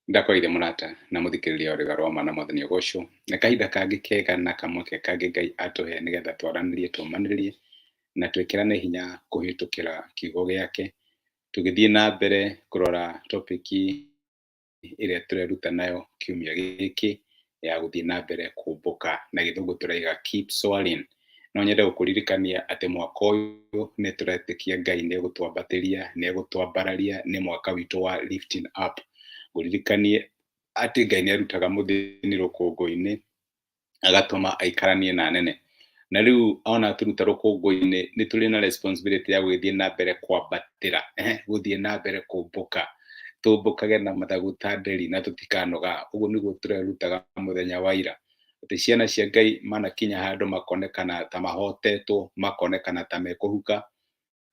Ndakoire mũrata na mũthikĩrĩria ũrĩ garoma na mwathani ũgocwo na kahinda kangĩ kega na kamweke kangĩ Ngai atũhe nĩgetha twaranĩrie tũmanĩrĩrie na twĩkĩrane hinya kũhĩtũkĩra kiugo gĩake, tũgĩthiĩ na mbere kũrora topic ĩrĩa tũreruta nayo kiumia gĩkĩ ya gũthiĩ na mbere kũmbũka, na gĩthũngũ tũraiga keep soaring. No nyende gũkũririkania atĩ mwaka ũyũ nĩ tũretĩkia Ngai nĩ egũtwambatĩria, nĩ egũtwambararia, nĩ mwaka witũ wa lifting up. Ngũririkanie atĩ Ngai nĩ arutaga mũthĩni rũkũngũ-inĩ agatũma aikaranie na nene, na rĩu ona tũruta rũkũngũ-inĩ nĩ tũrĩ na responsibility ya gũthiĩ na mbere kwambatĩra, gũthiĩ na mbere kũmbũka, tũmbũkage na mathagu ta nderi na tũtikanoga. Ũguo nĩguo tũrerutaga mũthenya wa ira, atĩ ciana cia Ngai manakinya handũ makonekana ta mahotetwo, makonekana ta mekũhuka,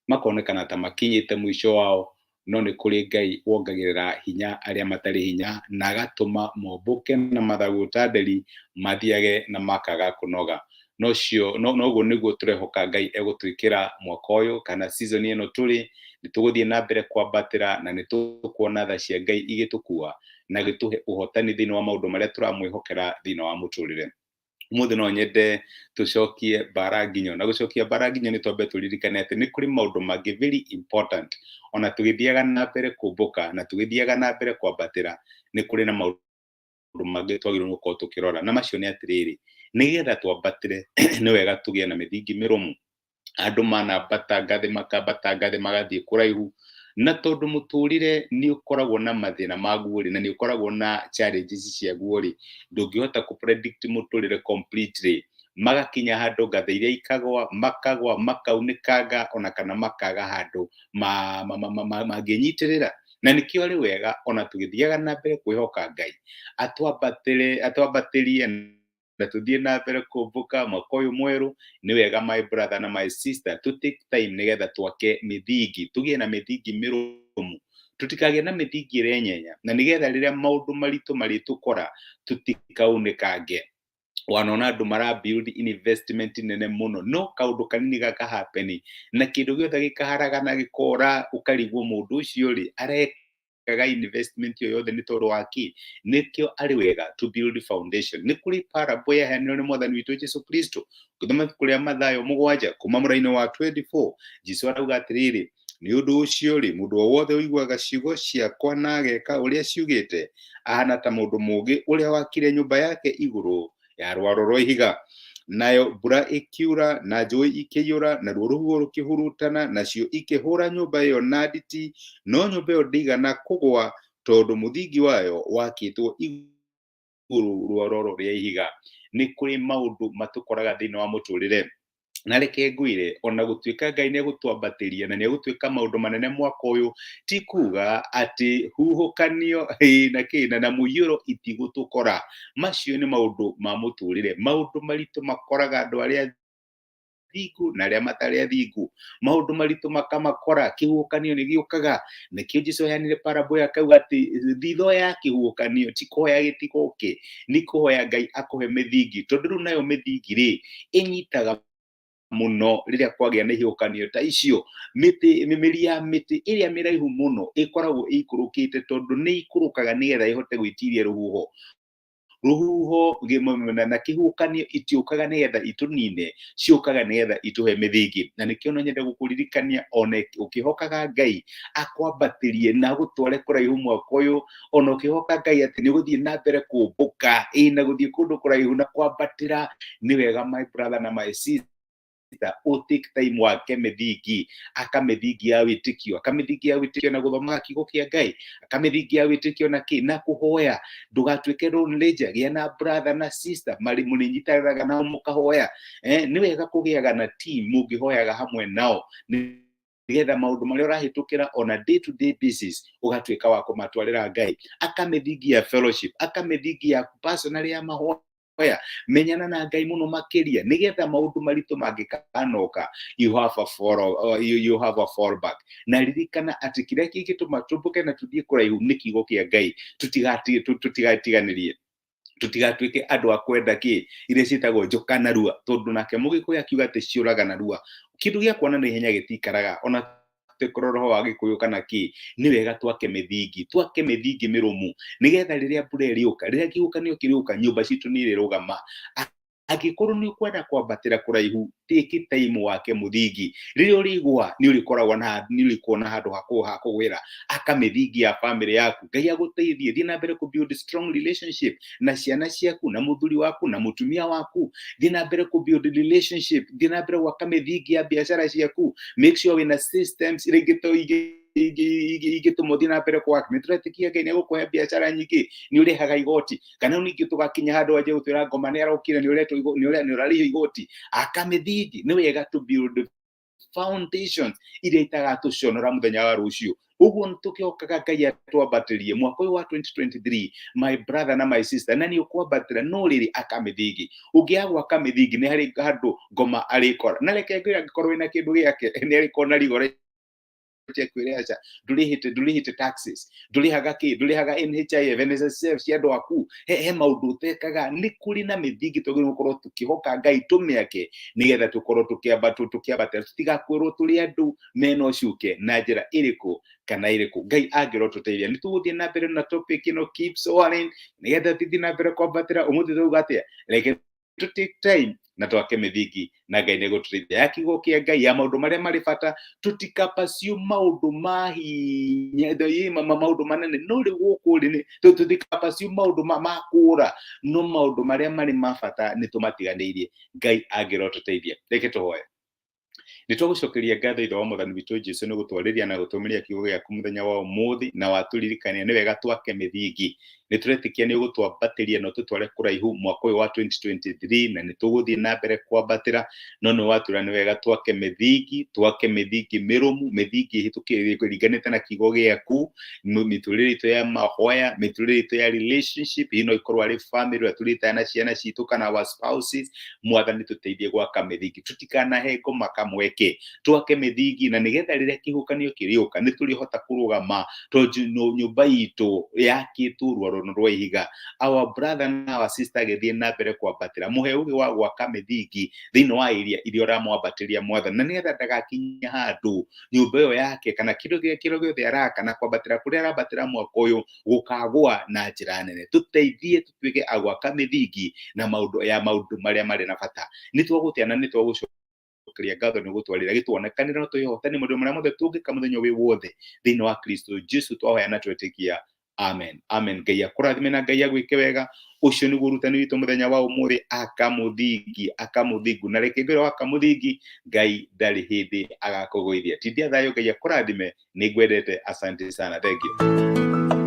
makonekana ta makinyĩte mũico wao, no nĩ kũrĩ Ngai wongagĩrĩra hinya arĩa matarĩ hinya na agatũma mombũke na mathagu ta nderi mathiage na makaga kũnoga. Noguo nĩguo tũrehoka Ngai egũtwĩkĩra mwaka ũyũ kana season ĩno tũrĩ, nĩ tũgũthiĩ na mbere kwambatĩra na nĩ tũkuona tha cia Ngai igĩtũkua na gĩtũhe ũhotani thĩinĩ wa maũndũ marĩa tũramwĩhokera thĩinĩ wa mũtũrĩre. Ũmũthĩ no nyende tũcokie mbara nginyo, na gũcokia mbara nginyo nĩ twambe tũririkane atĩ nĩ kũrĩ maũndũ mangĩ very important ona tũgĩthiaga na mbere kũmbũka na tũgĩthiaga na mbere kwambatĩra, nĩ kũrĩ na maũndũ mangĩ twagĩrĩirwo gũkorwo tũkĩrora, na macio nĩ atĩrĩrĩ: nĩgetha twambatĩre nĩ wega tũgĩe na mĩthingi mĩrũmu. Andũ manambata ngathĩ makambata ngathĩ magathiĩ kũraihu, na tondũ mũtũrĩre nĩ ũkoragwo na mathĩna maguo na nĩ ũkoragwo na challenges ciaguo ndũngĩhota kũ predict mũtũrĩre completely. Magakinya handũ ngathĩ iria ikagwa, makagwa, makaunĩkanga ona kana makaga handũ mangĩnyitĩrĩra. Na nĩkĩo arĩ wega ona tũgĩthiaga na mbere kwĩhoka Ngai atwambatĩrie na tũthiĩ na mbere kũmbũka mwaka ũyũ mwerũ. Nĩ wega my brother na my sister to take time nĩgetha twake mĩthingi, tũgĩe na mĩthingi mĩrũmu, tũtikagĩe na mĩthingi ĩrenyenya, na nĩgetha rĩrĩa maũndũ maritũ marĩtũkora tũtikaunĩkange. Wanona andũ mara build investment nene mũno, no kaũndũ kanini gaka happen na kĩndũ gĩothe gĩkaharagana gĩkora, ũkarigwo mũndũ ũcio arekaga investment ĩyo yothe nĩ tondũ wa kĩ? Nĩkĩo arĩ wega to build foundation. Nĩ kũrĩ parable yaheanirwo nĩ mwathani witũ Jesũ Kristo, ngũthoma ibuku rĩa Mathayo 7 kuma mũraini wa 24. Jesũ arauga atĩrĩrĩ: nĩ ũndũ ũcio mũndũ o wothe ũiguaga ciugo ciakwa na ageka ũrĩa ciugĩte ahana ta mũndũ mũũgĩ ũrĩa wakire nyũmba yake igũrũ ya rwaro rwa ihiga. Nayo mbura ĩkiura na njũĩ ikĩiyũra, naruo rũhuho rũkĩhurutana, nacio ikĩhũra nyũmba ĩyo na nditi, no nyũmba ĩyo ndĩigana kũgũa tondũ mũthingi wayo wakĩtwo igũrũ rwaro rĩa ihiga. Nĩ kũrĩ maũndũ matũkoraga thĩinĩ wa mũtũrĩre, na reke ngwĩre ona gũtuĩka Ngai nĩ egũtwambatĩria na nĩ egũtuĩka maũndũ manene mwaka ũyũ, ti kuga atĩ huhũkanio na mũiyũro itigũtũkora. Macio nĩ maũndũ ma mũtũrĩre, maũndũ maritũ makoraga andũ arĩa athingu na arĩa matarĩ athingu. Maũndũ maritũ makamakora, kĩhuhũkanio nĩ gĩũkaga. Nĩkĩo Jesũ aheanire parable akauga atĩ thitho ya kĩhuhũkanio ti kũhoya gĩtigoke, nĩ kũhoya Ngai akũhe mĩthingi, tondũ rĩu nayo mĩthingi ĩnyitaga mũno rĩrĩa kwagĩa na ihuhũkanio ta icio. Mĩri ya mĩtĩ ĩrĩa mĩraihu mũno ĩkoragwo ĩikũrũkĩte, tondũ nĩ ikũrũkaga nĩgetha ĩhote gwĩtiria rũhuho na kĩhuhũkanio itiũkaga nĩgetha itũnine, ciũkaga nĩgetha itũhe mĩthingi. Na nĩkĩo no nyende gũkũririkania ona ũkĩhokaga Ngai akwambatĩrie na agũtware kũraihu mwaka ũyũ, ona ũkĩhoka Ngai atĩ nĩ ũgũthiĩ na mbere kũmbũka na gũthiĩ kũndũ kũraihu na kwambatĩra, nĩ wega my brother na my sister take time wake mĩthingi, akamĩthingi ya wĩtĩkio, akamĩthingi ya wĩtĩkio na gũthoma kiugo kĩa Ngai, akamĩthingi ya wĩtĩkio na kũhoya. Ndũgatuĩke lone ranger, gĩa na brother na sister mũrĩnyitanagĩra nao mũkahoya. Nĩ wega kũgĩaga na team mũngĩhoyaga hamwe nao, nĩgetha maũndũ marĩa ũrahĩtũkĩra ona day to day basis ũgatuĩka wa kũmatwarĩra Ngai. Akamĩthingi ya fellowship, akamĩthingi ya personal ya mahoya. Menyana na Ngai mũno makĩria, nĩgetha maũndũ maritũ mangĩkanoka, you have a fallback. Na ririkana atĩ kĩrĩa kĩngĩtũma tũmbũke na tũthiĩ kũraihu nĩ kiugo kĩa Ngai. Tũtigatiganĩrie, tũtigatuĩke andũ a kwenda iria ciĩtagwo njoka narua, tondũ nake Mũgĩkũyũ akiuga atĩ ciũraga narua. Kĩndũ gĩa kuona na ihenya gĩtikaraga, ona tũkorwo roho wa gĩkũyũ kana kĩ nĩ wega twake mĩthingi mĩrũmu nĩgetha rĩrĩa mbura ĩrĩũka rĩrĩa kĩhuhũkanio kĩrĩũka nyũmba citũ nĩ irĩrũgama. Angĩkorwo nĩ ũkwenda kwambatĩra kũraihu take time wake mũthingi rĩrĩa ũrĩgwa nĩ ũrĩkuona handũ ha kũgwĩra aka mĩthingi ya family yaku. Ngai agũteithie thiĩ na mbere build strong relationship na ciana ciaku na mũthuri waku na mũtumia waku. Thiĩ na mbere build relationship, thiĩ na mbere gwaka mĩthingi ya biacara ciaku. Make sure wĩna systems ingĩtũma ũthiĩ na mbere kwaka. Nĩ tũretĩkia Ngai nĩ agũkũhe biacara nyingĩ, nĩ ũrĩhaga igoti, kana ningĩ tũgakinya handũ anjie gũtwĩra ngoma nĩ arokire nĩ ũrarĩhio igoti. Aka mĩthingi nĩ wega to build foundations iria itagatũconora mũthenya wa rũciũ. Ũguo tũkĩokaga Ngai atwambatĩrie mwaka ũyũ wa 2023 my brother na my sister, na nĩ ũkwambatĩra no rĩrĩ aka mĩthingi. Ũngĩaga gwaka mĩthingi nĩ harĩ handũ ngoma arĩkora, na reke Ngai angĩkorwo wĩna kĩndũ gĩake nĩ arĩkorwo na rigore kwĩreaca ndũrĩhĩte taxes, ndũrĩhaga NHIF, NSSF cia andũ aku, he maũndũ ũtekaga. Nĩ kũrĩ na mĩthingi tũgĩrĩirwo gũkorwo tũkĩhoka Ngai tũmĩake nĩgetha tũkorwo tũkĩambatĩra, tũtigakorwo tũrĩ andũ mena ũcuke na njĩra ĩrĩkũ kana ĩrĩkũ. Ngai angĩrotũteithia nĩ tũgũthiĩ na mbere na topic ĩno keep soaring nĩgetha tũthiĩ na mbere kwambatĩra. Ũmũthĩ tũuga atĩa? Reke to take time na twake mĩthingi na Ngai nĩ egũtũteithia. Ya kiugo kĩa Ngai ya maũndũ marĩa marĩ bata, tũtikapaciu maũndũ ma hinya maũndũ manene, no rĩu gũkũ rĩ tũtikapaciu maũndũ ma kũũra, no maũndũ marĩa marĩ ma bata nĩ tũmatiganĩirie. Ngai angĩrotũteithia. Reke tũhoe. Nĩ twagũcokeria ngatho ithe wa Mwathani witũ Jesũ nĩ gũtwarĩria na gũtũmĩria kiugo gĩaku mũthenya wa ũmũthĩ na watũririkania nĩ wega twake mĩthingi. Nĩ tũretĩkia nĩ ũgũtwambatĩria na ũtũtware kũraihu mwaka ũyũ wa 2023 na nĩ tũgũthiĩ na mbere kwambatĩra, no nĩ watwĩra nĩ wega twake mĩthingi mĩrũmu, mĩthingi ĩringanĩte na kiugo gĩaku, mĩtũrĩre itũ ya mahoya, mĩtũrĩre itũ ya relationship, hihi no ikorwo arĩ family ũrĩa tũrĩtaya na ciana citũ kana our spouses. Mwathani tũteithie gwaka mĩthingi, tũtikanahe ngoma kamweke, twake mĩthingi na nĩgetha rĩrĩa kĩhuhũkanio kĩrĩũka nĩ tũrĩhota kũrũgama tondũ nyũmba itũ yakĩtwo rwaro rwa ihiga. Our brother na our sister agĩthiĩ na mbere kwambatĩra, mũhe ũgĩ wa gwaka mĩthingi thĩinĩ wa area iria ũramwambatĩria Mwathani, na nĩgetha ndagakinya handũ nyũmba ĩyo yake kana kĩrĩa gĩothe araka na kwambatĩra kũrĩa arambatĩra mwaka ũyũ gũkagwa na njĩra nene. Tũteithie tũtuĩke a gwaka mĩthingi na maũndũ marĩa marĩ na bata. Nĩ twagũtĩa na nĩ twagũcokeria ngatho nĩ gũtwarĩra gĩtuonekanĩre na twĩhotani maũndũ marĩa mothe tũngĩka mũthenya wĩ wothe thĩinĩ wa Kristo Jesũ twahoya na twetĩkia. Amen. Amen. Ngai akũrathime na Ngai agwĩke wega. Ũcio nĩguo ũrutani witũ mũthenya wa ũmũthĩ, aka mũthingu. Na reke ngwĩre waka mũthingi, Ngai ndarĩ hĩndĩ agakũgũithia. Tindia thayũ, Ngai akũrathime. Nĩ ngwendete. Asante sana. Thank you.